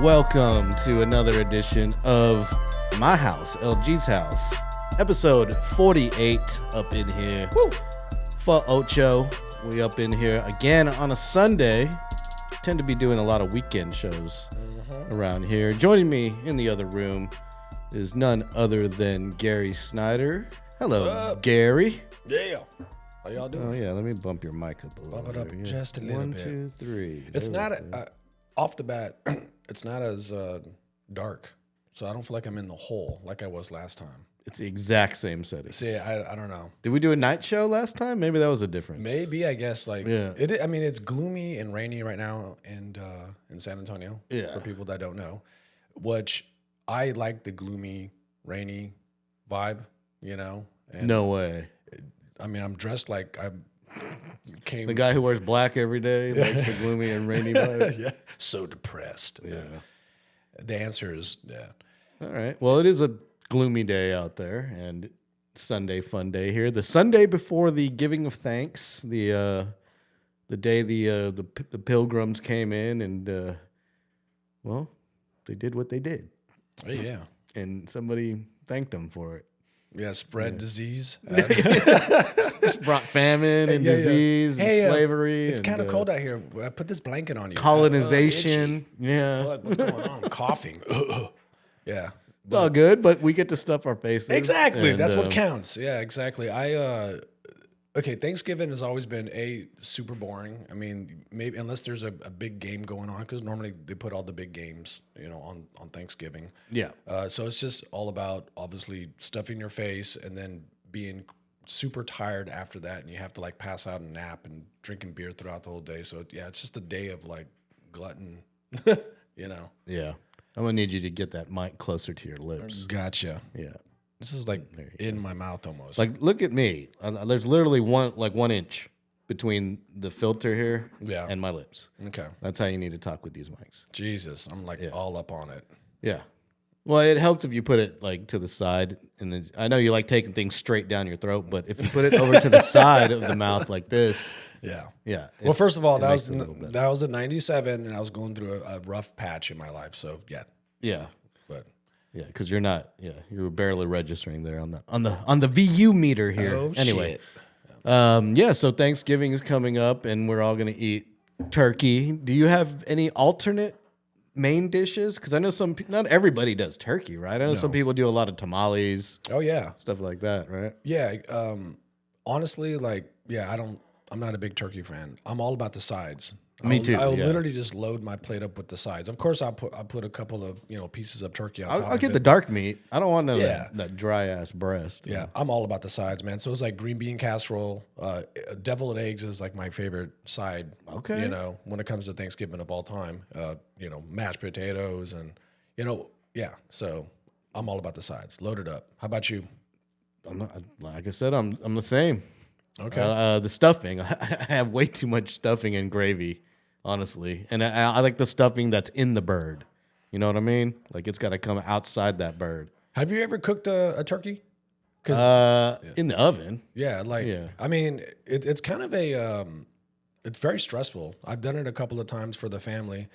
welcome to another edition of My House, LG's House, episode 48 up in here. Woo! For Ocho, we up in here again on a Sunday. Tend to be doing a lot of weekend shows around here. Joining me in the other room is none other than Gary Snyder. Hello, Gary. Yeah. How y'all doing? Oh, yeah, let me bump your mic up a little Bump it up bit. just a little One, bit. 2, 3. It's There not, we go. off the bat, it's not as dark. So I don't feel like I'm in the hole like I was last time. It's the exact same setting. See, I don't know. Did we do a night show last time? Maybe that was a difference. Maybe, I guess, like, Yeah. I mean, it's gloomy and rainy right now in San Antonio, Yeah. for people that don't know, which I like the gloomy, rainy vibe, you know? And, No way. I mean, I'm dressed like I came... The guy who wears black every day likes the gloomy and rainy vibe. yeah, so depressed. Yeah. The answer is, yeah. All right. Well, it is a gloomy day out there, and Sunday fun day here. The Sunday before the giving of thanks, the day the pilgrims came in, and well, they did what they did, Hey, yeah. and somebody thanked them for it. Yeah, spread disease. Just brought famine and Yeah, yeah. disease Hey, and slavery. It's and, kind of cold out here. I put this blanket on you. colonization. Yeah, Fuck, what's going on? I'm coughing. Yeah. it's all good, but we get to stuff our faces. Exactly. and, That's what counts. Yeah, exactly. Okay, Thanksgiving has always been super boring. I mean, maybe unless there's a big game going on, because normally they put all the big games, on Thanksgiving. Yeah. So it's just all about obviously stuffing your face and then being super tired after that, and you have to like pass out and nap and drinking beer throughout the whole day. So yeah, it's just a day of like glutton, Yeah. I'm going to need you to get that mic closer to your lips. Gotcha. Yeah. This is like in my mouth almost. Like, look at me. There's literally 1 inch between the filter here Yeah. and my lips. Okay. That's how you need to talk with these mics. Jesus, I'm like all up on it. Yeah. Well, it helps if you put it like to the side, and then I know you like taking things straight down your throat, but if you put it over to the side of the mouth like this, Yeah. yeah. Well, first of all, it that makes was it a little better. that was in '97, and I was going through a rough patch in my life. So yeah, Yeah. but Yeah, because you're not. Yeah, you were barely registering there on the VU meter here. Oh, anyway, shit. yeah. So Thanksgiving is coming up, and we're all gonna eat turkey. Do you have any alternate main dishes? Because I know not everybody does turkey, right? I know some people do a lot of tamales, Oh yeah, stuff like that, right? yeah. Honestly, like I'm not a big turkey fan. I'm all about the sides. Me too, I'll yeah. literally just load my plate up with the sides. Of course, I'll put a couple of pieces of turkey on top. I'll of get it. the dark meat. I don't want Yeah. that dry ass breast. Yeah, I'm all about the sides, man. So it's like green bean casserole. Deviled eggs is like my favorite side. Okay. When it comes to Thanksgiving of all time. Mashed potatoes and yeah. So I'm all about the sides. Load it up. How about you? I'm not, like I said, I'm the same. Okay. The stuffing, I have way too much stuffing and gravy, honestly. And I like the stuffing that's in the bird. You know what I mean? Like it's got to come outside that bird. Have you ever cooked a turkey? In the oven. Yeah, I mean, it's kind of it's very stressful. I've done it a couple of times for the family.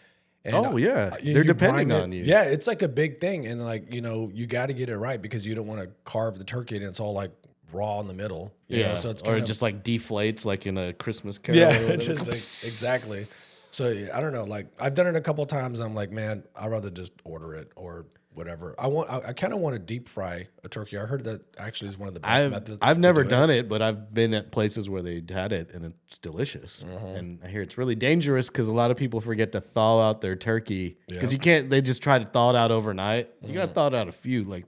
And Oh, yeah. you They're depending brine it. on you. Yeah, it's like a big thing, and like you got to get it right because you don't want to carve the turkey and it's all like raw in the middle. You know? So it's or kind it of, just like deflates like in a Christmas Carol. yeah, or whatever. it's just exactly. So I don't know. Like I've done it a couple of times. I'm like, man, I'd rather just order it or whatever. I kind of want to deep fry a turkey. I heard that actually is one of the best methods. I've to never do done it, but I've been at places where they had it, and it's delicious. And I hear it's really dangerous because a lot of people forget to thaw out their turkey because you can't. They just try to thaw it out overnight. You got to thaw it out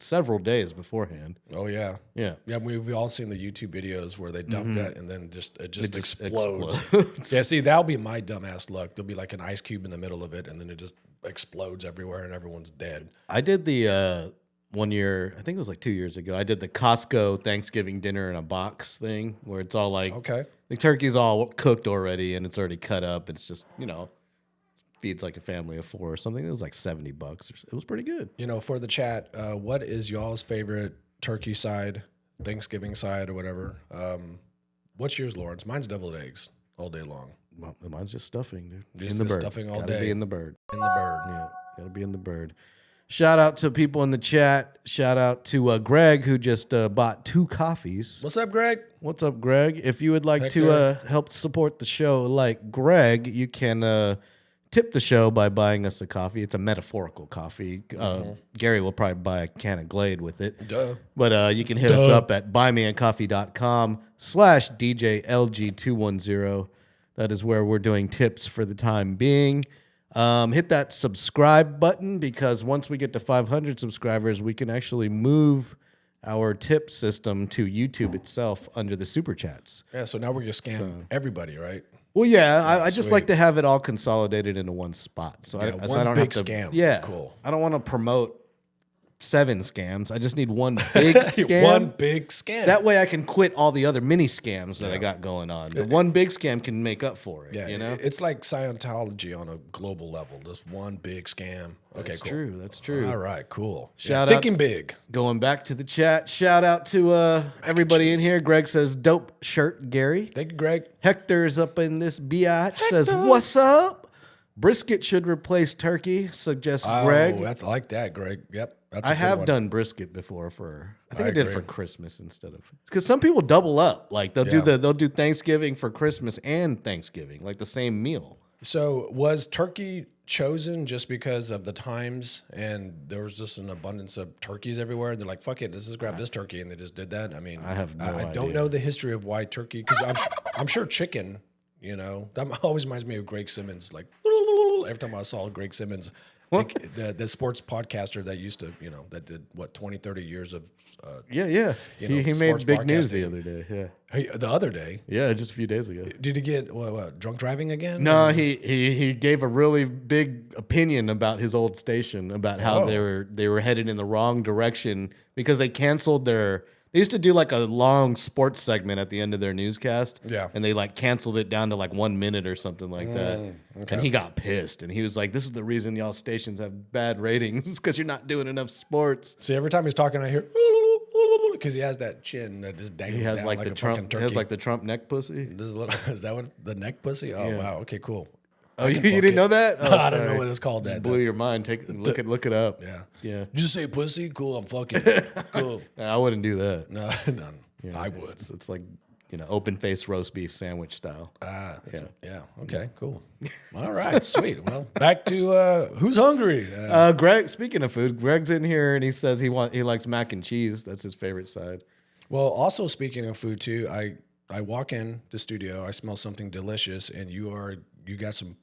several days beforehand. Oh yeah, Yeah. yeah. We've all seen the YouTube videos where they dump that and then it just explodes. explodes. Yeah, see, that'll be my dumbass luck. There'll be like an ice cube in the middle of it, and then it just explodes everywhere, and everyone's dead. I did the 1 year, I think it was like 2 years ago. I did the Costco Thanksgiving dinner in a box thing where it's all like Okay. the turkey's all cooked already and it's already cut up. It's just feeds like a family of 4 or something. It was like $70. It was pretty good. For the chat, what is y'all's favorite turkey side, Thanksgiving side, or whatever? What's yours, Lawrence? Mine's deviled eggs all day long. Well, mine's just stuffing, dude. Just in the the bird. stuffing all Gotta day. be in the bird. In the bird. Yeah. Gotta be in the bird. Shout out to people in the chat. Shout out to Greg, who just bought 2 coffees. What's up, Greg? What's up, Greg? If you would like to Hector. help support the show like Greg, you can tip the show by buying us a coffee. It's a metaphorical coffee. Gary will probably buy a can of Glade with it. Duh. But you can hit us up at buymeacoffee.com/DJLG210. That is where we're doing tips for the time being. Hit that subscribe button, because once we get to 500 subscribers, we can actually move our tip system to YouTube itself under the super chats. Yeah, so now we're going to scam everybody, right? Well, yeah, I just sweet. like to have it all consolidated into one spot. So Yeah, I one don't big have to, scam. Yeah, Cool. I don't want to promote 7 scams. I just need one big scam. One big scam. That way I can quit all the other mini scams that I got going on. The one big scam can make up for it. Yeah, you know? it's like Scientology on a global level. Just one big scam. Okay, That's cool. true. That's true. All right, cool. Shout out- Thinking big. Going back to the chat, shout out to everybody in here. Greg says, dope shirt, Gary. Thank you, Greg. Hector's up in this biatch, says, what's up? Brisket should replace turkey, suggests Greg. Oh, I like that, Greg. Yep. That's I a good have one. done brisket before I think I did it for agree. Christmas instead of, because some people double up. Like they'll Yeah. they'll do Thanksgiving for Christmas and Thanksgiving, like the same meal. So was turkey chosen just because of the times and there was just an abundance of turkeys everywhere? They're like, fuck it, let's just grab this turkey, and they just did that. I mean, I have no I don't idea. know the history of why turkey, because I'm sure chicken, you know, that always reminds me of Greg Simmons. Like every time I saw Greg Simmons, like the sports podcaster that used to, you know, that did what 20, 30 years of Yeah. You know, He sports made big news the podcasting. other day. Yeah. the other day. Yeah, just a few days ago. Did he get what drunk driving again? No, he gave a really big opinion about his old station, about how they were headed in the wrong direction because they canceled their. They used to do like a long sports segment at the end of their newscast. Yeah. And they like canceled it down to like 1 minute or something like that. okay. And he got pissed. And he was like, this is the reason y'all stations have bad ratings, because you're not doing enough sports. See, every time he's talking, I hear because he has that chin that just dangles He has down like like the a fucking Trump. turkey. He has like the Trump neck pussy. This is, is that what the neck pussy? Oh Yeah. wow, okay, cool. Oh, I you can didn't fuck know it. that? Oh, I don't know sorry. what it's called. Just That blew your mind. Look it up. yeah. Yeah. Did you just say pussy? Cool, I'm fucking cool. I wouldn't do that. No, none. Yeah, I would. It's like, open face roast beef sandwich style. Yeah. Okay. Cool. All right. Sweet. Well, back to who's hungry. Greg, speaking of food, Greg's in here and he says he likes mac and cheese. That's his favorite side. Well, also speaking of food too, I walk in the studio, I smell something delicious, and you got some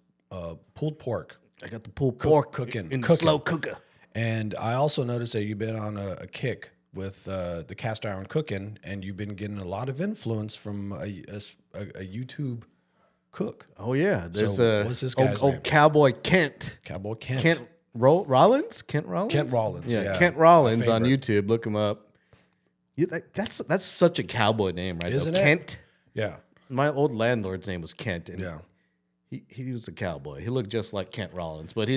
pulled pork. I got the pulled pork cooking. in the slow cooker. And I also noticed that you've been on a kick with the cast iron cooking, and you've been getting a lot of influence from a YouTube cook, Oh yeah, there's So, what's this guy's old name? Cowboy Kent. Cowboy Kent. Kent Rollins? Kent Rollins? Kent Rollins, yeah. Kent Rollins My on favorite. YouTube. Look him up. That's such a cowboy name, right? Isn't though. it? Kent. Yeah. My old landlord's name was Kent, and Yeah. he was a cowboy. He looked just like Kent Rollins, but he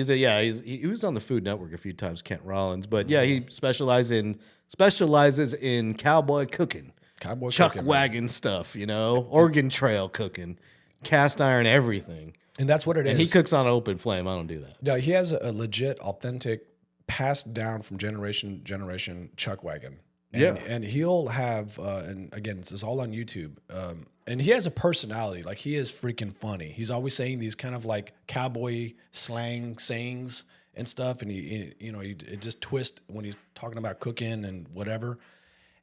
was on the Food Network a few times, Kent Rollins. But yeah, he specializes in cowboy cooking, Cowboy chuck cooking, man. wagon stuff, Oregon Trail cooking, cast iron everything. And that's what it is. And he cooks on an open flame. I don't do that. No, he has a legit, authentic, passed down from generation to generation chuck wagon. And, Yeah. and he'll have, and again, this is all on YouTube. And he has a personality. Like, he is freaking funny. He's always saying these kind of like cowboy slang sayings and stuff. And it just twists when he's talking about cooking and whatever.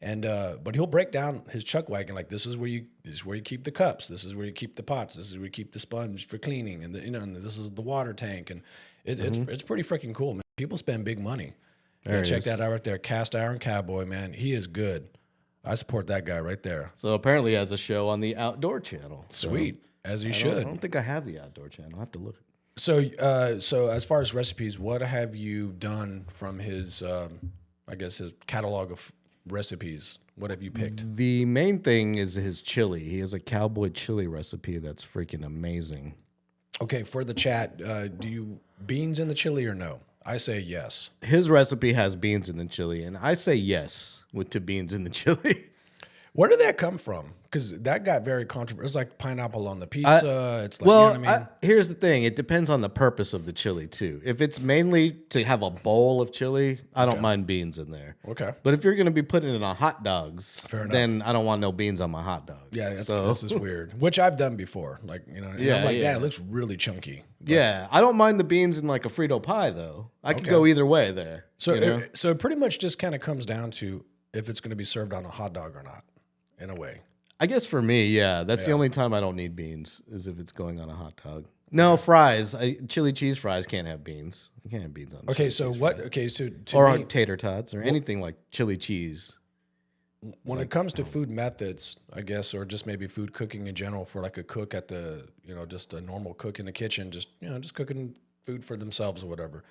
And but he'll break down his chuck wagon like, this is where you keep the cups, this is where you keep the pots, this is where you keep the sponge for cleaning, and and this is the water tank, and it's pretty freaking cool, man. People spend big money. There it Check is. that out right there, Cast Iron Cowboy, man. He is good. I support that guy right there. So apparently he has a show on the Outdoor Channel. So Sweet, as you I should. don't think I have the Outdoor Channel. I have to look. So as far as recipes, what have you done from his, I guess his catalog of recipes? What have you picked? The main thing is his chili. He has a cowboy chili recipe that's freaking amazing. Okay, for the chat, do you beans in the chili or no? I say yes. His recipe has beans in the chili, and I say yes to beans in the chili. Where did that come from? Because that got very controversial. It's like pineapple on the pizza. It's like, you know Well, what I mean? here's the thing. It depends on the purpose of the chili, too. If it's mainly to have a bowl of chili, I don't mind beans in there. Okay. But if you're going to be putting it on hot dogs, Fair enough. then I don't want no beans on my hot dog. Yeah, that's just weird. Which I've done before. Like, you know, and I'm like, yeah. it looks really chunky. Yeah, I don't mind the beans in like a Frito pie, though. I could go either way there. So, you know? so it pretty much just kind of comes down to if it's going to be served on a hot dog or not, in a way. I guess for me, yeah, that's the only time I don't need beans is if it's going on a hot dog. No, fries. Chili cheese fries can't have beans. You can't have beans on. Okay, so what? Fries. Okay, so or tater tots or anything like chili cheese. When it comes to food methods, I guess, or just maybe food cooking in general, for like a cook at the, you know, just a normal cook in the kitchen, just, you know, just cooking food for themselves or whatever.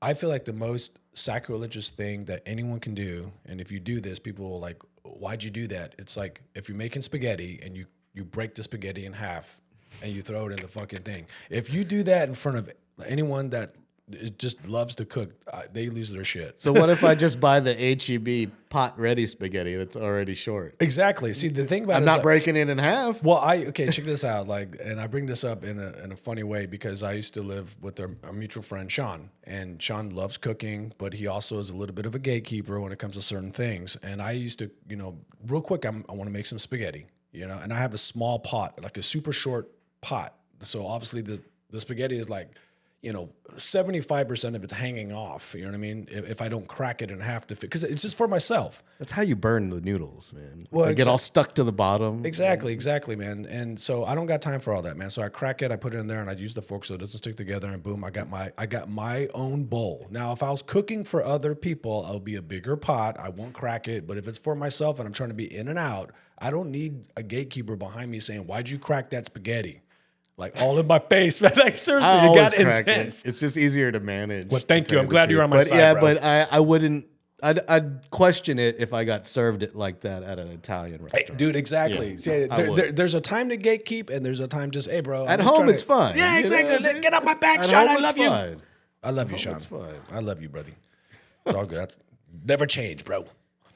I feel like the most sacrilegious thing that anyone can do, and if you do this, people will like, why'd you do that? It's like if you're making spaghetti and you break the spaghetti in half and you throw it in the fucking thing. If you do that in front of anyone that just loves to cook, they lose their shit. So what if I just buy the HEB pot ready spaghetti that's already short? Exactly. See, the thing about I'm not breaking it in half. Well, check this out. Like, and I bring this up in a funny way because I used to live with our mutual friend Sean, and Sean loves cooking, but he also is a little bit of a gatekeeper when it comes to certain things. And I used to, you know, real quick, I want to make some spaghetti, you know, and I have a small pot, like a super short pot. So obviously the spaghetti is like, you know, 75% of it's hanging off. You know what I mean? If I don't crack it in half to fit, because it's just for myself. That's how you burn the noodles, man. Well, they get all stuck to the bottom. Exactly, man. And so I don't got time for all that, man. So I crack it, I put it in there, and I use the fork so it doesn't stick together. And boom, I got my own bowl. Now, if I was cooking for other people, I'll be a bigger pot. I won't crack it. But if it's for myself and I'm trying to be in and out, I don't need a gatekeeper behind me saying, "Why'd you crack that spaghetti?" Like all in my face, man. Like seriously, it got intense. It's just easier to manage. Well, thank you. I'm glad you're on my side, yeah, bro. but I wouldn't. I'd question it if I got served it like that at an Italian restaurant. Hey, dude, exactly. Yeah, there's a time to gatekeep, and there's a time just, hey, bro. At home, it's fine. Yeah, exactly. You know? Get off my back, At Sean. home, I love it's you. fine. I love you, Sean. It's fine. I love you, buddy. It's all good. That's never change, bro.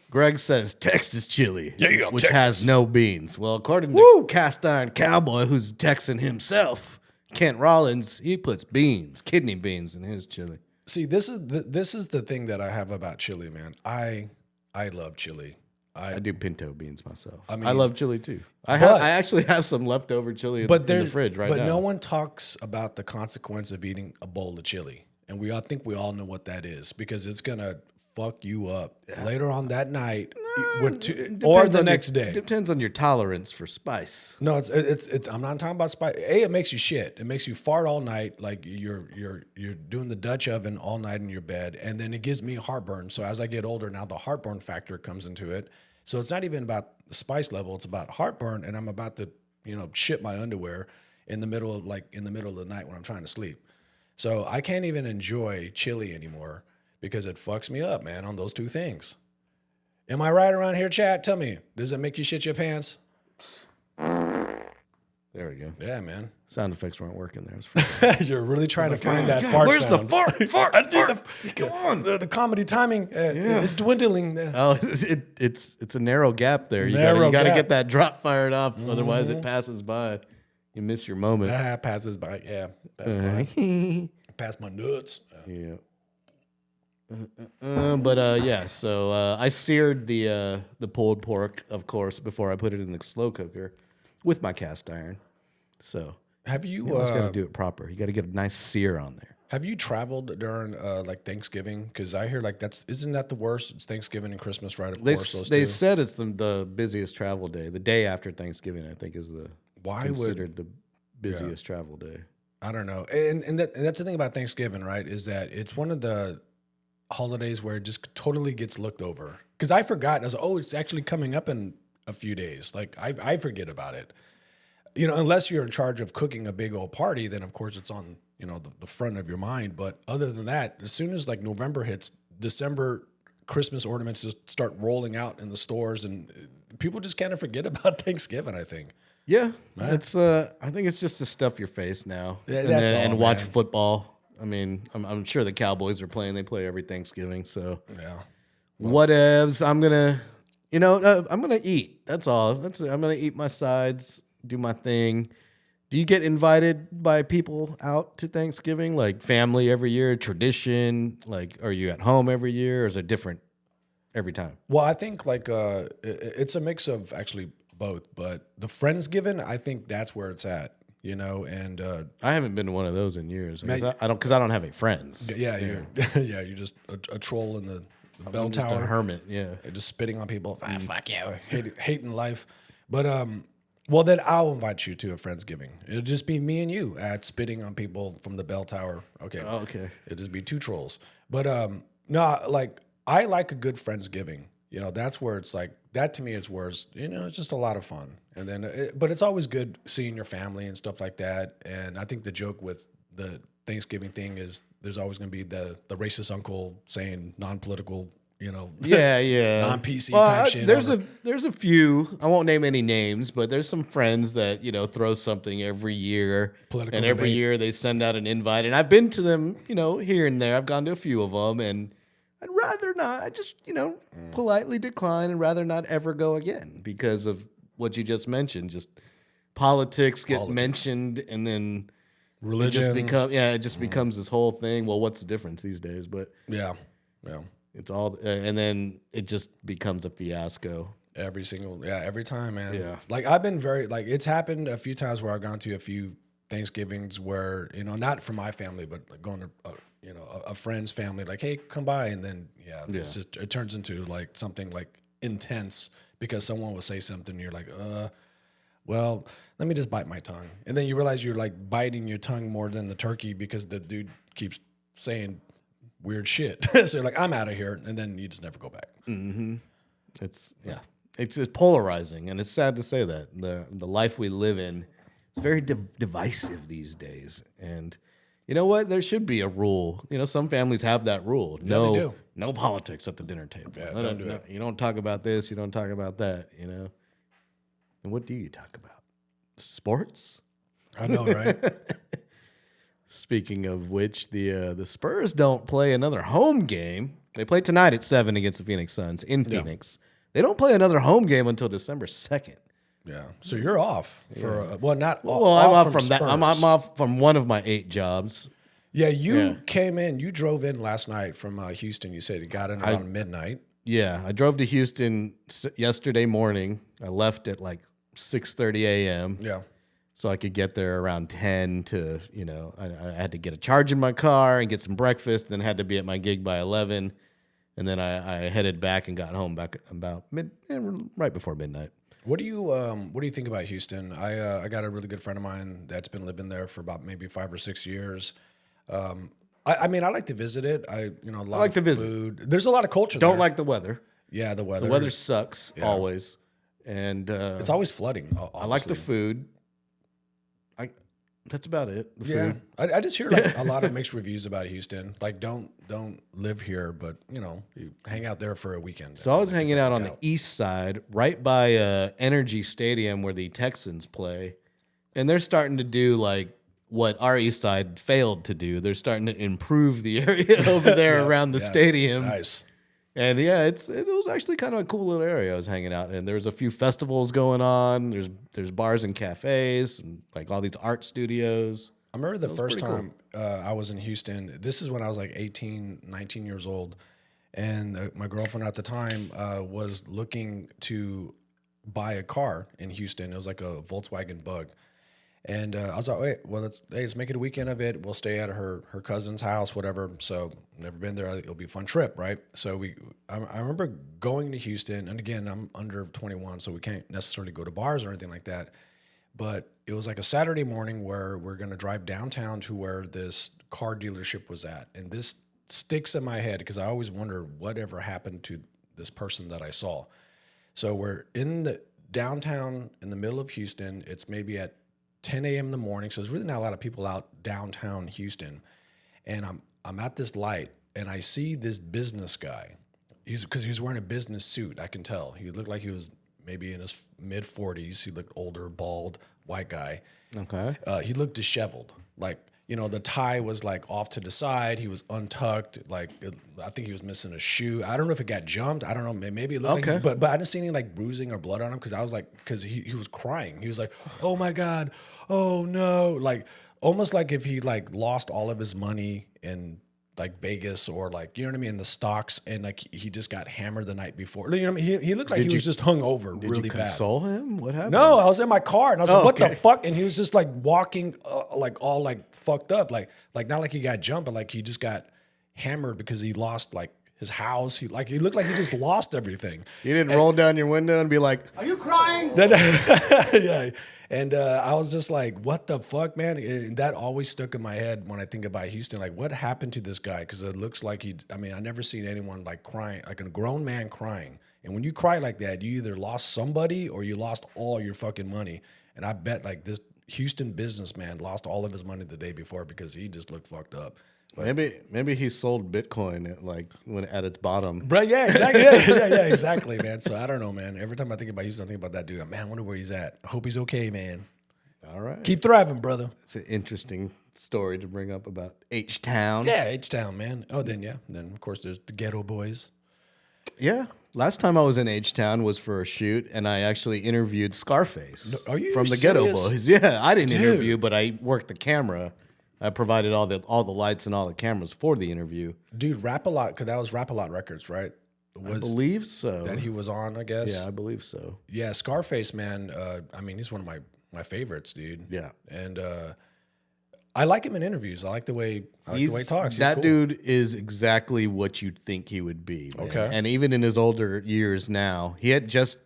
Greg says Texas chili, Yeah, which Texas. has no beans. Well, according to Cast Iron Cowboy, who's Texan himself, Kent Rollins, he puts kidney beans in his chili. See, this is the thing that I have about chili, man. I love chili. I do pinto beans myself. I mean, I love chili too. I actually have some leftover chili in the fridge right now. But no one talks about the consequence of eating a bowl of chili. And we all know what that is because it's going to fuck you up later on that night or the next day. Depends on your tolerance for spice. No, it's I'm not talking about spice. It makes you shit. It makes you fart all night, like you're doing the Dutch oven all night in your bed, and then it gives me heartburn. So as I get older, now the heartburn factor comes into it. So it's not even about the spice level, it's about heartburn, and I'm about to, you know, shit my underwear in the middle of the night when I'm trying to sleep. So I can't even enjoy chili anymore because it fucks me up, man, on those two things. Am I right around here, chat? Tell me, does it make you shit your pants? There we go. Yeah, man. Sound effects weren't working there. You're really trying to find that fart where's sound. Where's the fart? Come on. The comedy timing is dwindling. Oh, it's a narrow gap there. You Narrow got to gap. get that drop fired off. Otherwise, it passes by. You miss your moment. Passes by. Yeah. By. Pass my nuts. Yeah. Yeah. So I seared the pulled pork, of course, before I put it in the slow cooker with my cast iron. So have you? You always got to do it proper. You got to get a nice sear on there. Have you traveled during like Thanksgiving? Because I hear like isn't that the worst? It's Thanksgiving and Christmas, right? Of course, those they two. said it's the busiest travel day. The day after Thanksgiving, I think, is considered the busiest travel day. I don't know, and that's the thing about Thanksgiving, right? Is that it's one of the holidays where it just totally gets looked over. Because I forgot, I was like, it's actually coming up in a few days. Like I forget about it. You know, unless you're in charge of cooking a big old party, then of course it's on, you know, the front of your mind. But other than that, as soon as like November hits, December, Christmas ornaments just start rolling out in the stores, and people just kind of forget about Thanksgiving, I think. Yeah, it's. I think it's just to stuff your face now, and watch football. I mean, I'm sure the Cowboys are playing. They play every Thanksgiving, so yeah. Whatevs. I'm gonna, I'm gonna eat. That's all. I'm gonna eat my sides, do my thing. Do you get invited by people out to Thanksgiving, like family every year, tradition? Like, are you at home every year, or is it different every time? Well, I think like it's a mix of actually both, but the Friendsgiving, I think that's where it's at, and I haven't been to one of those in years. Man, Because I don't have any friends. yeah, you're yeah, you're just a troll in the bell I'm just a tower, hermit. Yeah. just spitting on people. Ah, fuck you, hating life. But well, then I'll invite you to a Friendsgiving. It'll just be me and you at spitting on people from the bell tower. Okay, Oh, okay. it'll just be two trolls. But no, like I like a good Friendsgiving. That's where it's like that to me is where it's just a lot of fun. And then, but it's always good seeing your family and stuff like that. And I think the joke with the Thanksgiving thing is there's always going to be the racist uncle saying non-political, Yeah. non-PC Well, type shit. there's a few. I won't name any names, but there's some friends that throw something every year, Political and every debate. year they send out an invite. And I've been to them, here and there. I've gone to a few of them, and I'd rather not. I just politely decline and rather not ever go again because of what you just mentioned. Just politics get mentioned, and then Religion. it just becomes this whole thing. Well, what's the difference these days? But Yeah. it's all, and then it just becomes a fiasco. Every time, man. Yeah. Like I've been like it's happened a few times where I've gone to a few Thanksgivings where, not for my family, but like going to, a friend's family, like, hey, come by. And then, it's just, it turns into like something like intense because someone will say something and you're like, well, let me just bite my tongue. And then you realize you're like biting your tongue more than the turkey because the dude keeps saying weird shit. So you're like, I'm out of here. And then you just never go back. It's it's polarizing, and it's sad to say that the life we live in is very divisive these days. And you know what? There should be a rule. Some families have that rule. they do. No politics at the dinner table. Yeah, don't do it. You don't talk about this. You don't talk about that. And what do you talk about? Sports. I know, right? Speaking of which, the Spurs don't play another home game. They play tonight at 7 against the Phoenix Suns in Phoenix. They don't play another home game until December 2nd. Yeah. So you're off for not Well, off I'm off from that. Spurs. I'm off from one of my 8 jobs. Yeah, you came in. You drove in last night from Houston. You said you got in around midnight. Yeah, I drove to Houston yesterday morning. I left at like 6:30 a.m. Yeah. So I could get there around 10 to, I had to get a charge in my car and get some breakfast, then had to be at my gig by 11. And then I headed back and got home back about right before midnight. What do you think about Houston? I got a really good friend of mine that's been living there for about maybe 5 or 6 years. I mean, I like to visit it. I like to visit. Food. There's a lot of culture. Don't there. like the weather. Yeah, the weather. The weather sucks always. And it's always flooding. I like the food. That's about it. The food. I just hear like a lot of mixed reviews about Houston. Like, don't live here, but you hang out there for a weekend. So I was hanging out on the east side, right by Energy Stadium where the Texans play, and they're starting to do like what our east side failed to do. They're starting to improve the area over there around the stadium. Nice. And it was actually kind of a cool little area I was hanging out in. There's a few festivals going on. There's bars and cafes, and like all these art studios. I remember the first time I was in Houston. This is when I was like 18, 19 years old. And my girlfriend at the time was looking to buy a car in Houston. It was like a Volkswagen Bug. And I was like, wait, well, let's make it a weekend of it. We'll stay at her cousin's house, whatever. So never been there. It'll be a fun trip, right? So I remember going to Houston. And again, I'm under 21, so we can't necessarily go to bars or anything like that. But it was like a Saturday morning where we're going to drive downtown to where this car dealership was at. And this sticks in my head because I always wonder whatever happened to this person that I saw. So we're in the downtown in the middle of Houston. It's maybe at 10 a.m. in the morning. So there's really not a lot of people out downtown Houston. And I'm at this light and I see this business guy. Because he was wearing a business suit, I can tell. He looked like he was maybe in his mid 40s. He looked older, bald, white guy. Okay. He looked disheveled. Like you know, the tie was like off to the side. He was untucked. Like I think he was missing a shoe. I don't know if it got jumped. I don't know. Maybe it looked Okay. like, but I didn't see any like bruising or blood on him because I was like, because he was crying. He was like, oh my God, oh no, like almost like if he like lost all of his money in like Vegas or like, you know what I mean, the stocks, and like he just got hammered the night before. You know what I mean? He looked like he was just hung over Did really you bad. console him? What happened? No, I was in my car and I was like, "What the okay. fuck?" And he was just like walking, like all like fucked up, like not like he got jumped, but like he just got hammered because he lost like his house. He looked like he just lost everything. You didn't roll down your window and be like, "Are you crying?" Yeah, and I was just like, "What the fuck, man?" And that always stuck in my head when I think about Houston. Like, what happened to this guy? Because it looks like he. I mean, I never seen anyone like crying, like a grown man crying. And when you cry like that, you either lost somebody or you lost all your fucking money. And I bet like this Houston businessman lost all of his money the day before because he just looked fucked up. But, Maybe he sold Bitcoin at like when at its bottom. right, yeah, exactly. Yeah, exactly, man. So I don't know, man. Every time I think about Houston, I think about that dude. Man, I wonder where he's at. I hope he's okay, man. All right. Keep thriving, brother. It's an interesting story to bring up about H-Town. Yeah, H-Town, man. Oh, then, yeah. Then, of course, there's the Ghetto Boys. Yeah. Last time I was in H-Town was for a shoot, and I actually interviewed Scarface are you from the Ghetto serious? Boys. Yeah, I didn't Dude. interview, but I worked the camera. I provided all the lights and all the cameras for the interview. Dude, Rap-A-Lot, because that was Rap-A-Lot Records, right? I believe so. That he was on, I guess. Yeah, I believe so. Yeah, Scarface, man. I mean, he's one of my favorites, dude. Yeah. And I like him in interviews. I like the way he talks. He's That cool. dude is exactly what you'd think he would be. Man. Okay. And even in his older years now, he had just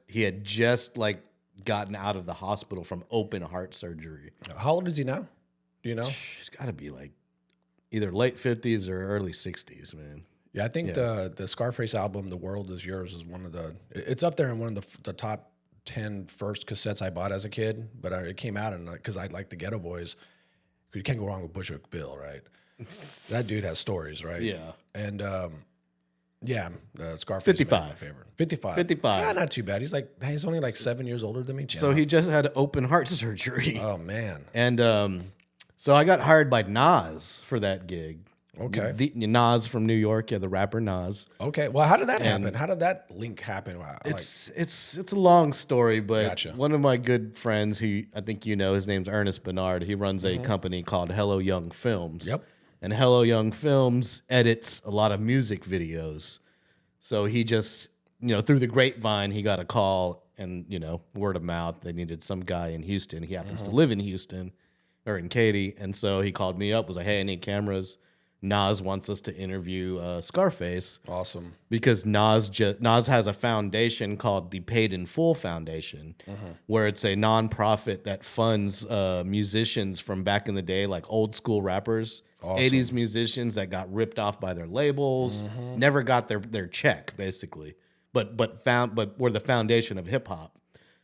like gotten out of the hospital from open heart surgery. How old is he now? Do you know? He's got to be like either late 50s or early 60s, man. Yeah, I think the Scarface album, "The World Is Yours," is one of it's up there in one of the top 10 first cassettes I bought as a kid. But it came out and because I like the Ghetto Boys. You can't go wrong with Bushwick Bill, right? That dude has stories, right? Yeah. And yeah, Scarface. 55. My favorite. 55. 55. Yeah, not too bad. He's only like 7 years older than me. So he just had open heart surgery. Oh man. And so I got hired by Nas for that gig. Okay. The Nas from New York, yeah, the rapper Nas. Okay. Well, how did that happen? How did that link happen? Wow, It's a long story, but Gotcha. one of my good friends, who I think you know, his name's Ernest Bernard. He runs a company called Hello Young Films. Yep. And Hello Young Films edits a lot of music videos. So he just, through the grapevine, he got a call and, word of mouth. They needed some guy in Houston. He happens to live in Houston or in Katy. And so he called me up, was like, hey, I need cameras. Nas wants us to interview Scarface. awesome. Because Nas has a foundation called the Paid in Full Foundation, where it's a nonprofit that funds musicians from back in the day, like old school rappers, Awesome. 80s musicians that got ripped off by their labels, never got their check basically, but were the foundation of hip hop.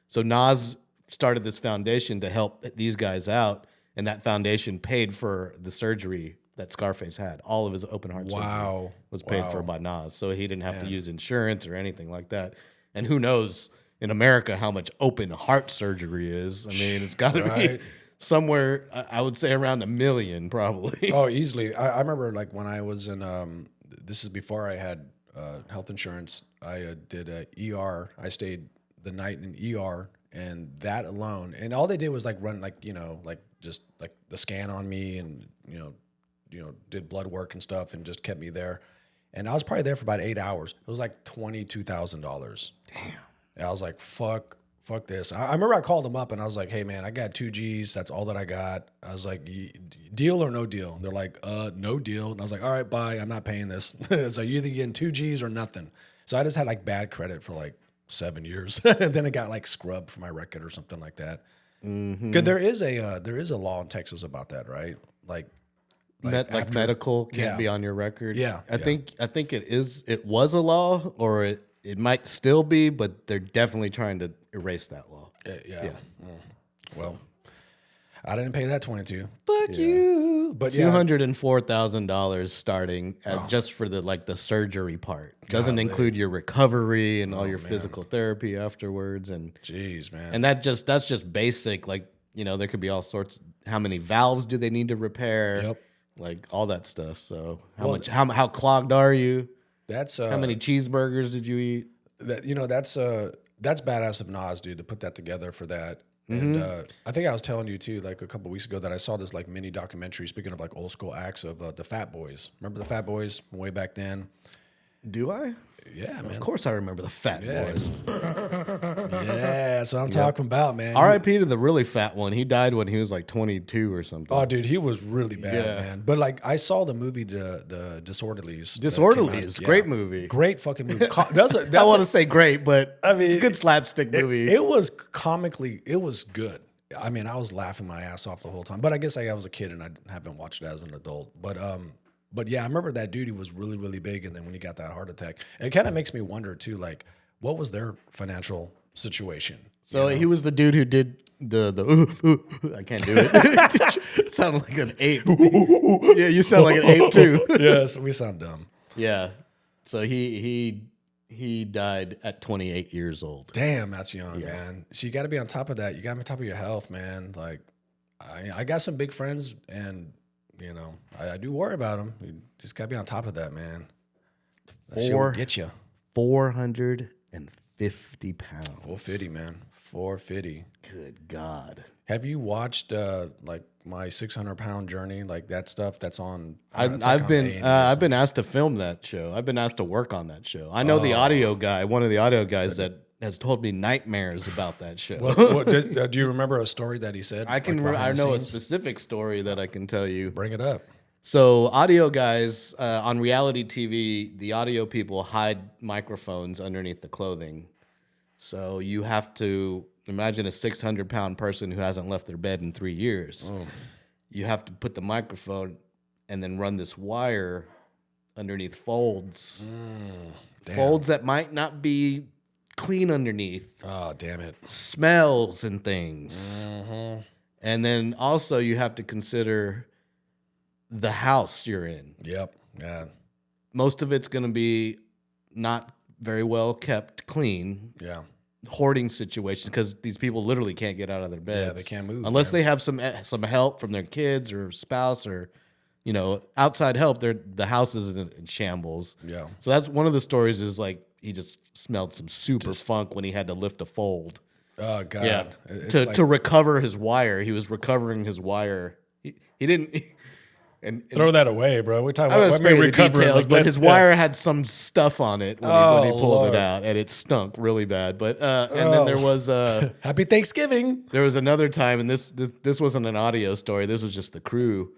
So Nas started this foundation to help these guys out, and that foundation paid for the surgery that Scarface had. All of his open heart surgery was paid for by Nas. So he didn't have to use insurance or anything like that. And who knows in America how much open heart surgery is. I mean, it's got to Right. be somewhere, I would say around $1 million probably. Oh, easily. I remember like when I was in, this is before I had health insurance. I did a ER. I stayed the night in ER, and that alone, and all they did was like run like, just like the scan on me and, did blood work and stuff and just kept me there. And I was probably there for about 8 hours. It was like $22,000. Damn. And I was like, fuck this. I remember I called them up and I was like, hey man, I got 2 G's. That's all that I got. I was like, deal or no deal? And they're like, no deal. And I was like, all right, bye. I'm not paying this. So you either getting 2 G's or nothing. So I just had like bad credit for like 7 years. And then it got like scrubbed for my record or something like that. Because there is a law in Texas about that, right? Like after- medical can't Yeah. be on your record. Yeah, I think it was a law, or it might still be, but they're definitely trying to erase that law. Yeah. Well, I didn't pay that 22. Fuck you. But yeah, $204,000 starting at just for the surgery part. Doesn't include your recovery and all your physical therapy afterwards, and jeez, man. that's just basic. Like you know, there could be all sorts. How many valves do they need to repair? Yep. Like all that stuff. So how Well, much? How clogged are you? That's How many cheeseburgers did you eat? that's badass of Nas, dude, to put that together for that. And I think I was telling you too, like a couple weeks ago, that I saw this like mini documentary. Speaking of like old school acts of the Fat Boys. Remember the Fat Boys from way back then? Do I? Yeah, man. Of course I remember the Fat Boys. Yeah, that's what I'm talking about, man. R.I.P. to the really fat one. He died when he was like 22 or something. Oh, dude, he was really bad, Yeah. man. But like, I saw the movie, the Disorderlies. that came out. Disorderlies, Yeah. great movie. Great fucking movie. I want to say great, but I mean, it's a good slapstick movie. It was comically, it was good. I mean, I was laughing my ass off the whole time. But I guess I was a kid and I haven't watched it as an adult. But yeah, I remember that dude. He was really, really big, and then when he got that heart attack, it kind of makes me wonder too, like, what was their financial situation? So he was the dude who did the I can't do it. Sounded like an ape. Yeah, you sound like an ape too. Yes, we sound dumb. Yeah. So he died at 28 years old. Damn, that's young, man. So you got to be on top of that. You got to be on top of your health, man. Like, I got some big friends, and you know, I do worry about them. You just got to be on top of that, man. That shit will get you. 450 pounds. 450, man. 450. Good God. Have you watched like my 600-pound journey, like that stuff that's on? I've been asked to film that show. I've been asked to work on that show. I know the audio guy, one of the audio guys that has told me nightmares about that show. Do you remember a story that he said? I can. like, I behind the know a scenes? specific story that I can tell you. Bring it up. So audio guys on reality TV, the audio people hide microphones underneath the clothing. So you have to imagine a 600-pound person who hasn't left their bed in 3 years. Oh. You have to put the microphone and then run this wire underneath folds. Damn. Folds that might not be clean underneath. Oh, damn it. Smells and things. And then also you have to consider the house you're in. Yep. Yeah. Most of it's going to be not very well kept clean. Yeah. Hoarding situations because these people literally can't get out of their beds. Yeah, they can't move unless man. they have some help from their kids or spouse or outside help. The house is in shambles. Yeah. So that's one of the stories. Is like he just smelled some super funk when he had to lift a fold. Oh God. Yeah, It's to recover his wire. He was recovering his wire. He didn't. And throw that away, bro. We're talking I about was spare the details, like but that. his wire had some stuff on it when he pulled Lord. it out, and it stunk really bad. But and then there was Happy Thanksgiving. there was another time, and this wasn't an audio story. This was just the crew.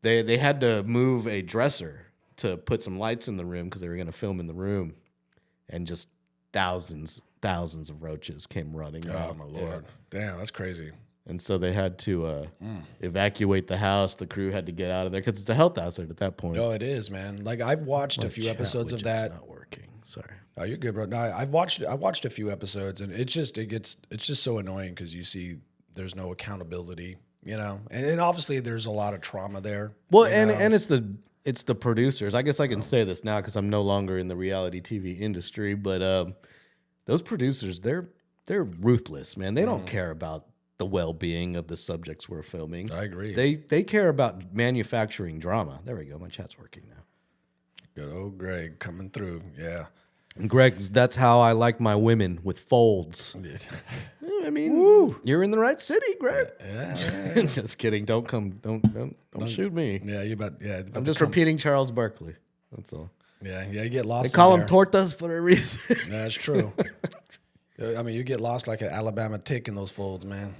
They had to move a dresser to put some lights in the room because they were going to film in the room, and just thousands of roaches came running. Oh out. my Lord. Damn, that's crazy. And so they had to evacuate the house. The crew had to get out of there because it's a health hazard at that point. No, it is, man. Like I've watched a few episodes of that. Not working. Sorry. Oh, you're good, bro. No, I watched a few episodes, and it's just so annoying because you see there's no accountability, and obviously there's a lot of trauma there. Well, and it's the producers. I guess I can say this now because I'm no longer in the reality TV industry. But those producers, they're ruthless, man. They don't care about the well-being of the subjects we're filming. I agree. They care about manufacturing drama. There we go. My chat's working now. Good old Greg coming through. Yeah. And Greg, that's how I like my women, with folds. I mean, you're in the right city, Greg. Yeah. Just kidding. Don't shoot me. Yeah, I'm just repeating Charles Barkley. That's all. Yeah, you get lost. They call them tortas for a reason. That's true. I mean, you get lost like an Alabama tick in those folds, man.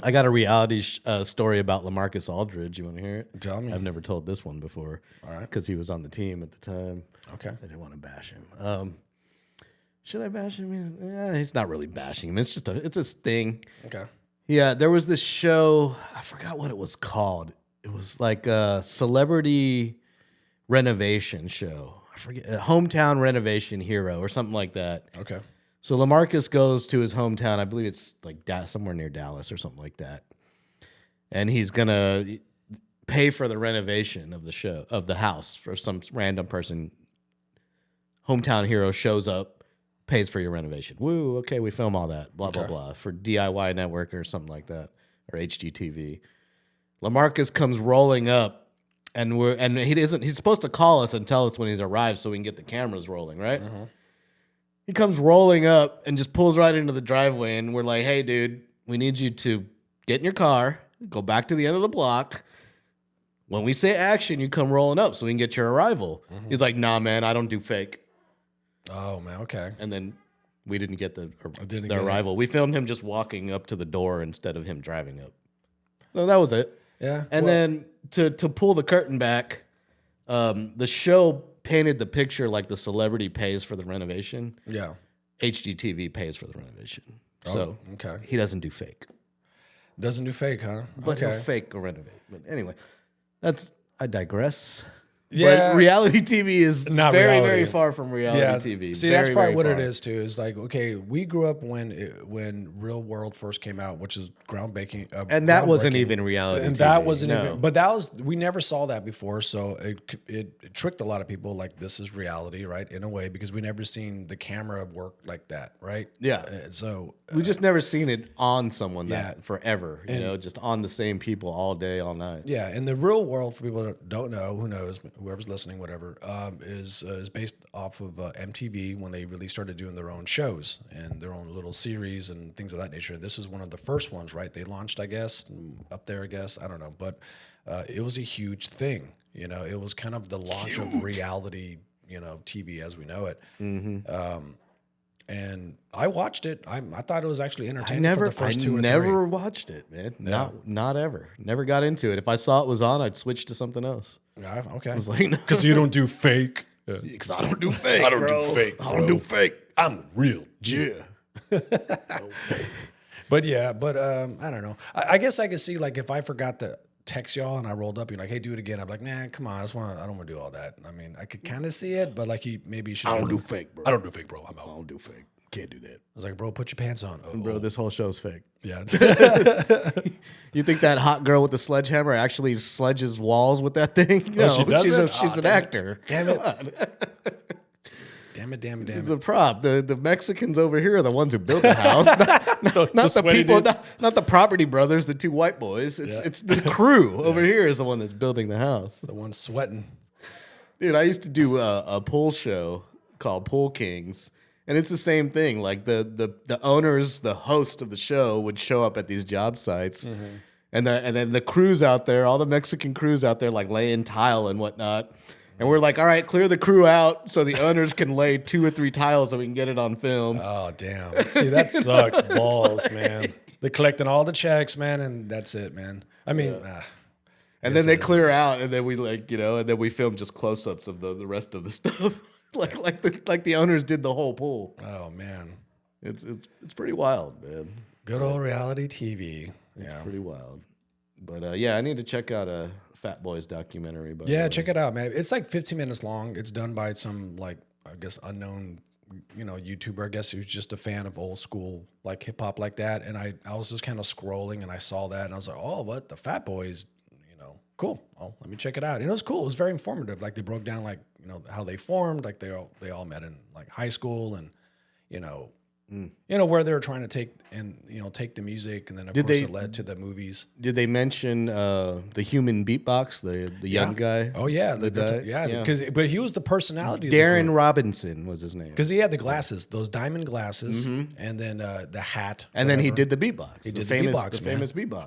I got a reality story about LaMarcus Aldridge. You want to hear it? Tell me. I've never told this one before. All right. Because he was on the team at the time. Okay. I didn't want to bash him. Should I bash him? He's not really bashing him. It's just it's his thing. Okay. Yeah, there was this show. I forgot what it was called. It was like a celebrity renovation show. I forget. A hometown renovation hero or something like that. Okay. So LaMarcus goes to his hometown. I believe it's like somewhere near Dallas or something like that. And he's going to pay for the renovation of the house for some random person. Hometown hero shows up, pays for your renovation. Woo, okay, we film all that, blah, blah, blah, for DIY Network or something like that, or HGTV. LaMarcus comes rolling up, and he's supposed to call us and tell us when he's arrived so we can get the cameras rolling, right? He comes rolling up and just pulls right into the driveway, and we're like, hey, dude, we need you to get in your car, go back to the end of the block. When we say action, you come rolling up so we can get your arrival. He's like, nah, man, I don't do fake. Oh, man, okay. And then we didn't get the Didn't get arrival. We filmed him just walking up to the door instead of him driving up. So that was it. Yeah. And then to pull the curtain back, the show painted the picture like the celebrity pays for the renovation. Yeah. HGTV pays for the renovation. So okay. he doesn't do fake. Doesn't do fake, huh? But he'll fake or renovate. But anyway, I digress. Yeah. But reality TV is Not very, reality. very far from reality TV. See, very, that's probably very what far. it is too. Is like, okay, we grew up when Real World first came out, which is groundbreaking, And that wasn't groundbreaking. even reality And TV. that wasn't No. even. But that was, we never saw that before, so it tricked a lot of people. Like, this is reality, right? In a way, because we never seen the camera work like that, right? Yeah. So We just never seen it on someone Yeah. that forever, you know, just on the same people all day, all night. yeah, in the Real World, for people that don't know, who knows, whoever's listening, whatever, is based off of MTV when they really started doing their own shows and their own little series and things of that nature. This is one of the first ones, right? They launched, I guess, up there, I guess. I don't know. But it was a huge thing. You know, it was kind of the launch of reality, you know, TV as we know it. And I watched it. I thought it was actually entertaining for the first two or three. I never watched it, man. Not ever. Never got into it. If I saw it was on, I'd switch to something else. Yeah, okay. I was like, no. Because you don't do fake. Because I don't do fake. I don't bro. do fake, I don't do fake. I'm real. Yeah. But yeah, I don't know. I guess I could see, like, if I forgot to text y'all and I rolled up, you're like, hey, do it again. I'm like, nah, come on. I don't want to do all that. I mean, I could kind of see it, but like, maybe you should. I don't do fake, bro. I don't do fake, bro. I'm out. I don't do fake. Can't do that. I was like, bro, put your pants on. Oh, Bro, this whole show's fake. yeah. You think that hot girl with the sledgehammer actually sledges walls with that thing? No, she doesn't? she's an actor. Damn it. Come on. Damn It's it. a prop. The Mexicans over here are the ones who built the house, not the sweaty people, dudes. not the property brothers, the two white boys. It's the crew over here is the one that's building the house. The one sweating. Dude, I used to do a pool show called Pool Kings, and it's the same thing. Like the owners, the host of the show would show up at these job sites, and then the crews out there, all the Mexican crews out there, like laying tile and whatnot. And we're like, all right, clear the crew out so the owners can lay 2 or 3 tiles so we can get it on film. Oh, damn. See, that sucks balls, man. They're collecting all the checks, man, and that's it, man. I mean, And then they clear out, and then we and then we film just close-ups of the rest of the stuff, like the owners did the whole pool. oh, man. It's pretty wild, man. Good old reality TV. Yeah. Pretty wild. But yeah, I need to check out a Fat Boys documentary. But Yeah, check it out, man. It's like 15 minutes long. It's done by some, like, I guess, unknown, YouTuber, I guess, who's just a fan of old school, like, hip hop like that. And I was just kind of scrolling and I saw that and I was like, oh, what? The Fat Boys, cool. Oh, let me check it out. And it was cool. It was very informative. Like, they broke down, like, how they formed. Like, they all met in, like, high school and, where they were trying to take the music, and then of course it led to the movies. Did they mention the human beatbox, the young guy? Oh yeah, but he was the personality. Darren Robinson was his name. Because he had the glasses, those diamond glasses, and then the hat, and then he did the beatbox. He did the famous beatbox.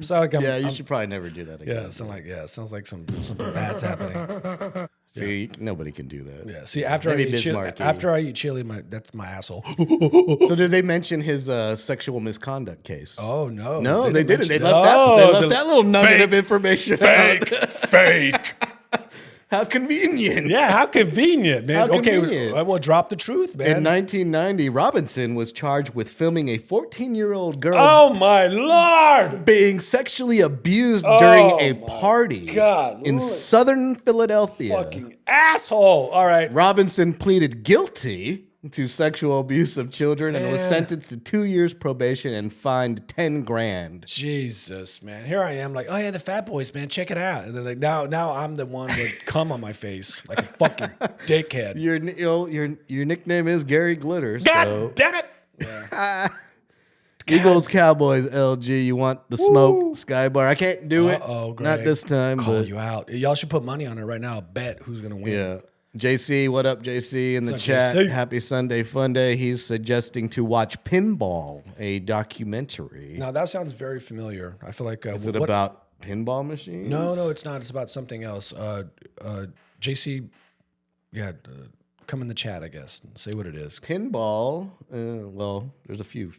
So like you should probably never do that again. Sounds like something bad's happening. See, nobody can do that. Yeah. See, after I eat chili, that's my asshole. So did they mention his sexual misconduct case? Oh no, no, they didn't. They left that little nugget of information. Fake. How convenient. Yeah, how convenient, man. How okay, convenient. Well, drop the truth, man. In 1990, Robinson was charged with filming a 14-year-old girl. Oh my Lord! Being sexually abused during a party in southern Philadelphia. Fucking asshole. All right. Robinson pleaded guilty to sexual abuse of children and was sentenced to 2 years probation and fined $10,000. Jesus, man. Here I am, like, oh yeah, the Fat Boys, man, check it out. And then like now I'm the one with cum on my face, like a fucking dickhead. Your nickname is Gary Glitter. God damn it! Yeah. Eagles, Cowboys, LG. You want the smoke, Sky Bar? I can't do it. Uh-oh, Not Greg. this time. Call But you out. Y'all should put money on it right now. Bet who's gonna win. yeah. JC, what up, JC? In the What's up, chat, JC? happy Sunday Fun Day. He's suggesting to watch Pinball, a documentary. Now that sounds very familiar. I feel like Is it about pinball machines? No, it's not. It's about something else. JC, come in the chat, I guess, and say what it is. Pinball. Well, there's a few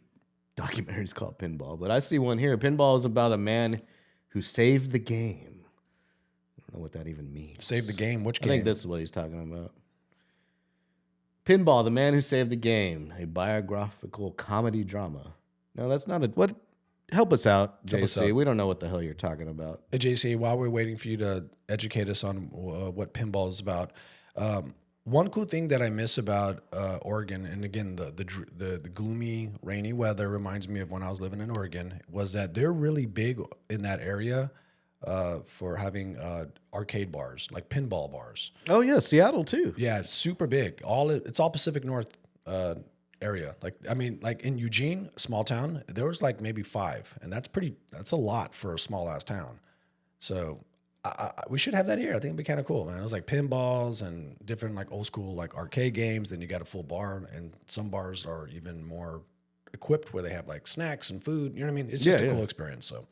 documentaries called Pinball, but I see one here. Pinball is about a man who saved the game. I don't know what that even means. Save the game. Which I game? think this is what he's talking about. Pinball, the man who saved the game, a biographical comedy drama. No, that's not a what. Help us out, Help us JC. out. We don't know what the hell you're talking about. Hey, JC, while we're waiting for you to educate us on what pinball is about, one cool thing that I miss about Oregon, and again, the gloomy, rainy weather reminds me of when I was living in Oregon, was that they're really big in that area for having arcade bars, like pinball bars. Oh yeah, Seattle too. Yeah, it's super big. It's all Pacific North area. Like in Eugene, small town, there was like maybe 5, and that's a lot for a small ass town. So we should have that here. I think it'd be kind of cool, man. It was like pinballs and different like old school like arcade games. Then you got a full bar, and some bars are even more equipped where they have like snacks and food. You know what I mean? It's just a cool experience. So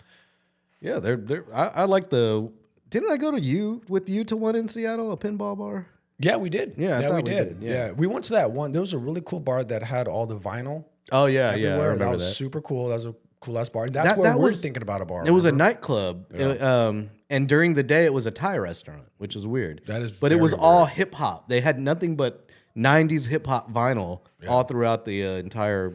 yeah, they're. I like the. Didn't I go with you to one in Seattle, a pinball bar? yeah, we did. Yeah, I we thought we did. did, yeah. We went to that one. There was a really cool bar that had all the vinyl. Oh yeah, I everywhere. remember That was that. super cool. That was a cool ass bar. That's That where we're was- thinking about a bar. It was a remember? nightclub, and during the day it was a Thai restaurant, which is weird. That is but it was very all weird. hip hop. They had nothing but '90s hip hop vinyl all throughout the entire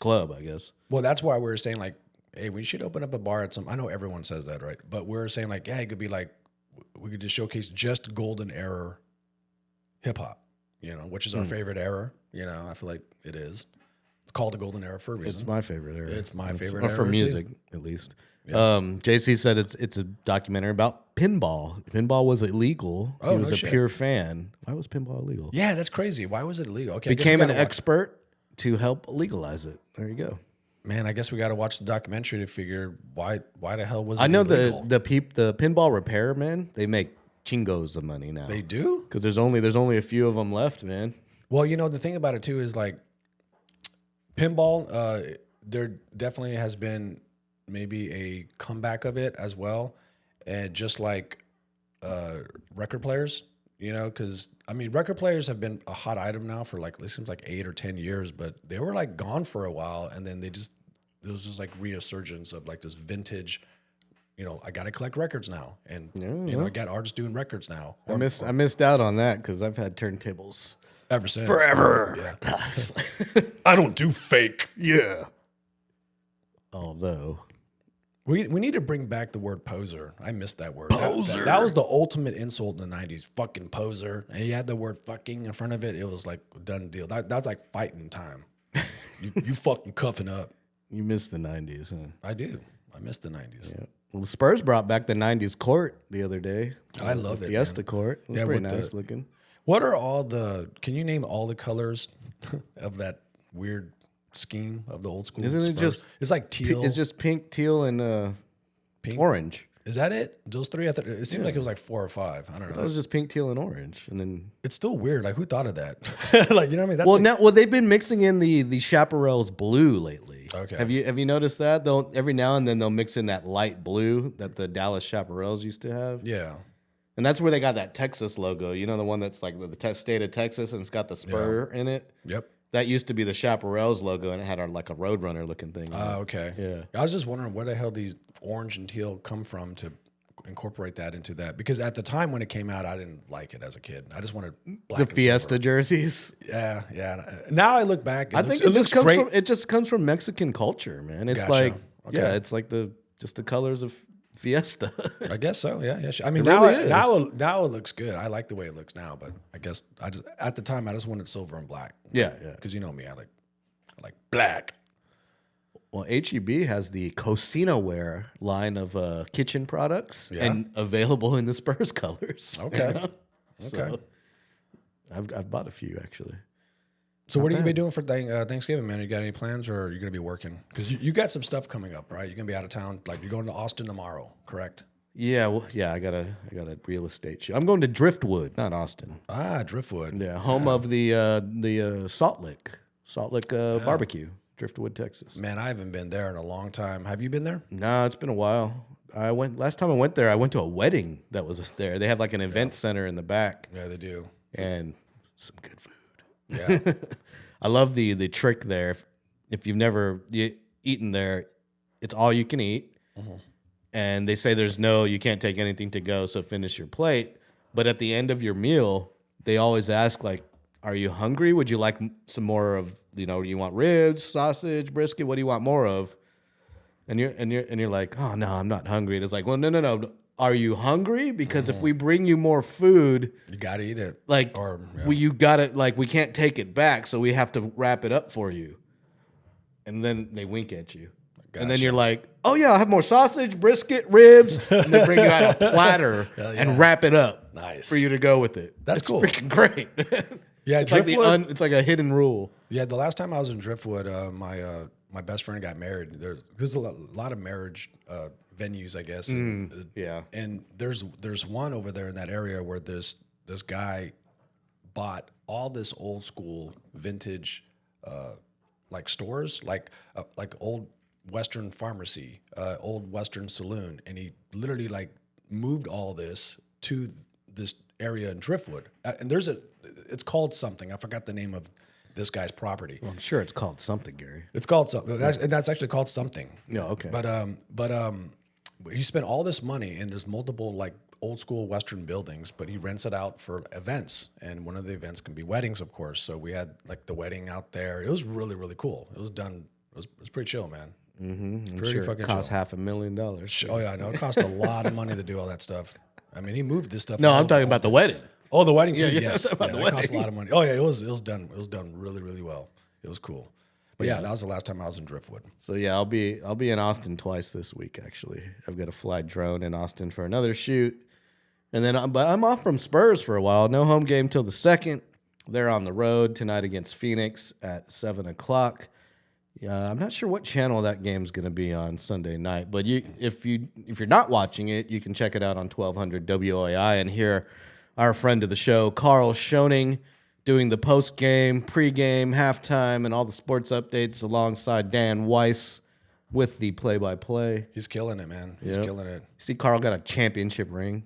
club, I guess. Well, that's why we were saying like, hey, we should open up a bar at some. I know everyone says that, right? But we're saying like, yeah, it could be like, we could just showcase just golden era hip hop, which is our favorite era. I feel like it is. It's called the golden era for a reason. It's my favorite era. It's my favorite or era for too. music, at least. JC said it's a documentary about pinball. Pinball was illegal. Oh, he was no a shit. pure fan. Why was pinball illegal? Yeah, that's crazy. Why was it illegal? Okay, I guess we Became an gotta watch- expert to help legalize it. There you go. Man, I guess we got to watch the documentary to figure why the hell was it I know illegal? the pinball repairmen, they make chingos of money now. They do? Because there's only a few of them left, man. Well, the thing about it too is like pinball, there definitely has been maybe a comeback of it as well. And just like record players, because record players have been a hot item now for like, it seems like 8 or 10 years, but they were like gone for a while. And then there was just like resurgence of like this vintage, I got to collect records now. And, I got artists doing records now. I missed out on that because I've had turntables Ever since. forever. Yeah. I don't do fake. Yeah. Although We need to bring back the word poser. I missed that word. Poser. That was the ultimate insult in the 90s. Fucking poser. And you had the word fucking in front of it. It was like a done deal. That's like fighting time. You fucking cuffing up. you missed the '90s, huh? I do. I miss the 90s. Yeah. Well, the Spurs brought back the '90s court the other day. I love the it, Fiesta man. court. It was Yeah, pretty with the- nice looking. What are can you name all the colors of that weird scheme of the old school Isn't it Spurs? just It's like teal. It's just pink, teal, and Pink? orange. Is that it? Those 3? I thought it seemed like it was like 4 or 5. I don't That know. was just pink, teal, and orange, and then It's still weird. Like who thought of that? Like, you know what I mean? That's like, well, they've been mixing in the chaparral's blue lately. Okay. Have you noticed that? They'll every now and then they'll mix in that light blue that the Dallas Chaparrals used to have, yeah. and that's where they got that Texas logo. You know, the one that's like the state of Texas and it's got the spur in it. Yep. That used to be the Chaparral's logo, and it had like a Roadrunner looking thing. on it. Okay. Yeah. I was just wondering where the hell these orange and teal come from to incorporate that into that. Because at the time when it came out, I didn't like it as a kid. I just wanted black The and Fiesta silver. jerseys. Yeah, yeah. Now I look back. I think it it just comes great. from Mexican culture, man. It's Gotcha. like Okay. yeah, it's like the colors of Fiesta. I guess so. Yeah, yeah. I mean, It really is. now it looks good. I like the way it looks now, but I guess at the time I just wanted silver and black. yeah, yeah. Because you know me, I like black. Well, HEB has the Cocinaware line of kitchen products Yeah. and available in the Spurs colors. Okay. So, I've bought a few actually. So what are you gonna be doing for Thanksgiving, man? You got any plans, or are you gonna be working? Because you got some stuff coming up, right? You're gonna be out of town. Like you're going to Austin tomorrow, correct? Yeah, well, yeah, I got a real estate show. I'm going to Driftwood, not Austin. Ah, Driftwood. Yeah, home of the Salt Lick barbecue, Driftwood, Texas. Man, I haven't been there in a long time. Have you been there? No, it's been a while. Last time I went there. I went to a wedding that was there. They have like an event center in the back. Yeah, they do. And some good food. Yeah. I love the trick there. If you've never eaten there, it's all you can eat. Mm-hmm. And they say you can't take anything to go, so finish your plate. But at the end of your meal, they always ask, like, are you hungry? Would you like some more of, do you want ribs, sausage, brisket? What do you want more of? And you're like, oh no, I'm not hungry. And it's like, well, no. Are you hungry? Because if we bring you more food, you gotta eat it. Like, we can't take it back, so we have to wrap it up for you. And then they wink at you. Gotcha. And then you're like, oh yeah, I'll have more sausage, brisket, ribs, and they bring you out a platter and wrap it up for you to go with it. That's cool. Freaking great. Yeah, it's Driftwood, it's like a hidden rule. Yeah, the last time I was in Driftwood, my best friend got married. There's a lot of marriage venues, I guess. And there's one over there in that area where this guy bought all this old school vintage like stores, like old Western pharmacy, old Western saloon, and he literally like moved all this to this area in Driftwood. And it's called something. I forgot the name of this guy's property. Well, I'm sure it's called something, Gary. It's called something. That's actually called something. Yeah, okay. But he spent all this money in this multiple like old school Western buildings, but he rents it out for events, and one of the events can be weddings, of course. So we had like the wedding out there. It was really, really cool. It was done. It was pretty chill, man. Mm-hmm. Pretty sure fucking it cost $500,000. Oh yeah, I know. It cost a lot of money to do all that stuff. I mean, he moved this stuff. No, I'm talking about the wedding. Oh, the wedding too. Yes, it cost a lot of money. Oh yeah, it was done. It was done really, really well. It was cool. But yeah, that was the last time I was in Driftwood. So yeah, I'll be in Austin twice this week. Actually, I've got to fly drone in Austin for another shoot, and then but I'm off from Spurs for a while. No home game till the 2nd. They're on the road tonight against Phoenix at 7:00. I'm not sure what channel that game's going to be on Sunday night, but if you're not watching it, you can check it out on 1200 WOAI and hear our friend of the show, Carl Schoening, doing the post-game, pre-game, halftime, and all the sports updates alongside Dan Weiss with the play-by-play. He's killing it, man. He's killing it. See, Carl got a championship ring.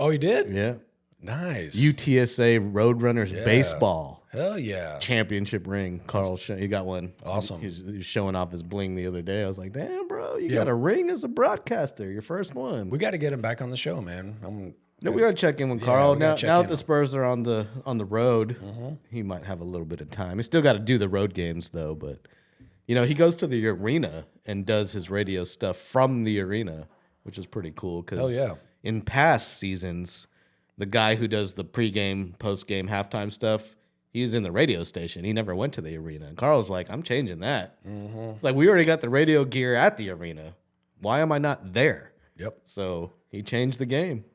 Oh, he did? Yeah. Nice. UTSA Roadrunners baseball. Hell yeah. Championship ring. Carl, he got one. Awesome. He was showing off his bling the other day. I was like, damn, bro, you got a ring as a broadcaster. Your first one. We got to get him back on the show, man. We got to check in with Carl. Now that the Spurs are on the road, he might have a little bit of time. He still got to do the road games, though. But, he goes to the arena and does his radio stuff from the arena, which is pretty cool. Because in past seasons, the guy who does the pregame, postgame, halftime stuff, he's in the radio station. He never went to the arena. And Carl's like, I'm changing that. Like, we already got the radio gear at the arena. Why am I not there? Yep. So he changed the game.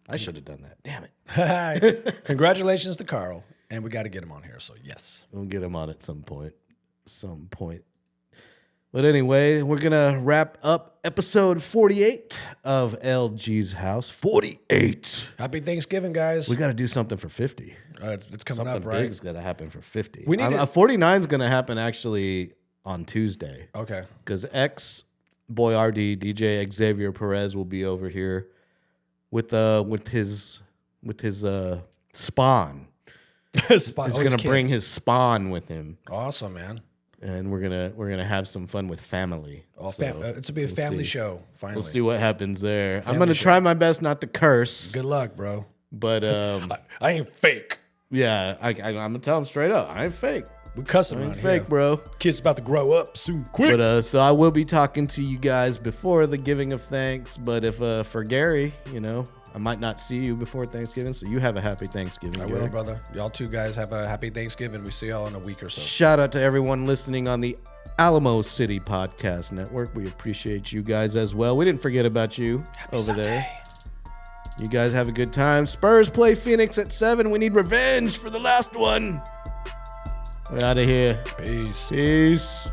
I should have done that. Damn it. Congratulations to Carl. And we got to get him on here. So, yes. We'll get him on at some point. But anyway, we're going to wrap up episode 48 of LG's House. 48. Happy Thanksgiving, guys. We got to do something for 50. It's coming something up, right? Big's got to happen for 50. We need 49 is going to happen actually on Tuesday. Okay. Because ex-Boy RD, DJ Xavier Perez will be over here with his spawn. He's going to bring his spawn with him. Awesome, man. And we're gonna have some fun with family. Oh, it's to be a family show. Finally, we'll see what happens there. I'm gonna try my best not to curse. Good luck, bro. But I ain't fake. Yeah, I'm gonna tell him straight up. I ain't fake. We cussing around here. Fake, bro. Kid's about to grow up soon. Quick. But so I will be talking to you guys before the giving of thanks. But if for Gary, I might not see you before Thanksgiving, so you have a happy Thanksgiving. I will, brother. Y'all two guys have a happy Thanksgiving. We see y'all in a week or so. Shout out to everyone listening on the Alamo City Podcast Network. We appreciate you guys as well. We didn't forget about you over there. You guys have a good time. Spurs play Phoenix at 7. We need revenge for the last one. We're out of here. Peace. Peace.